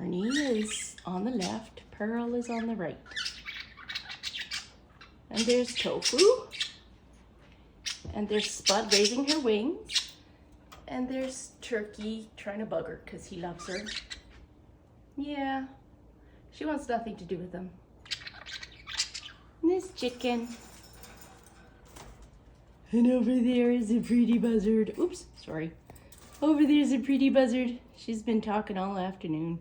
Arnie is on the left, Pearl is on the right. And there's Tofu. And there's Spud raising her wings. And there's Turkey trying to bug her because he loves her. Yeah, she wants nothing to do with him. And this chicken. And over there is a pretty buzzard. Oops, sorry. Over there's a pretty buzzard. She's been talking all afternoon.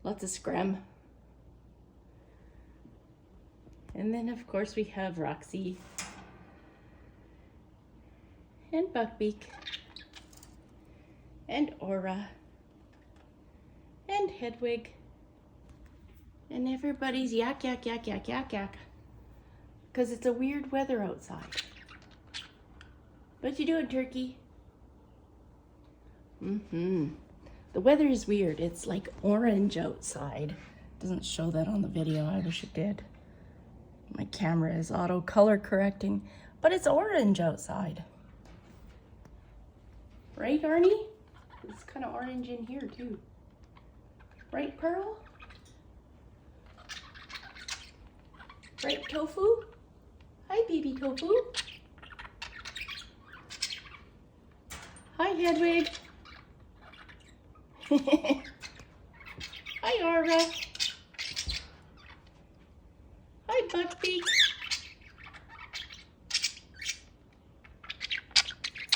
Lots of scrum. And then of course we have Roxy. And Buckbeak. And Aura. And Hedwig. And everybody's yak, yak, yak, yak, yak, yak. Because it's a weird weather outside. What you doing, Turkey? The weather is weird. It's like orange outside. Doesn't show that on the video. I wish it did. My camera is auto color correcting, but it's orange outside. Right, Arnie? It's kind of orange in here too. Right, Pearl? Right, Tofu? Hi, baby Tofu. Hi, Hedwig. Hi, Aura. Hi, Buckbeak.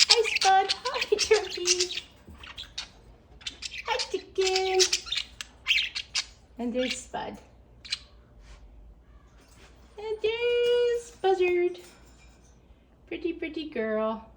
Hi, Spud. Hi, Turkey. Hi, Chicken. And there's Spud. And there's Buzzard. Pretty, pretty girl.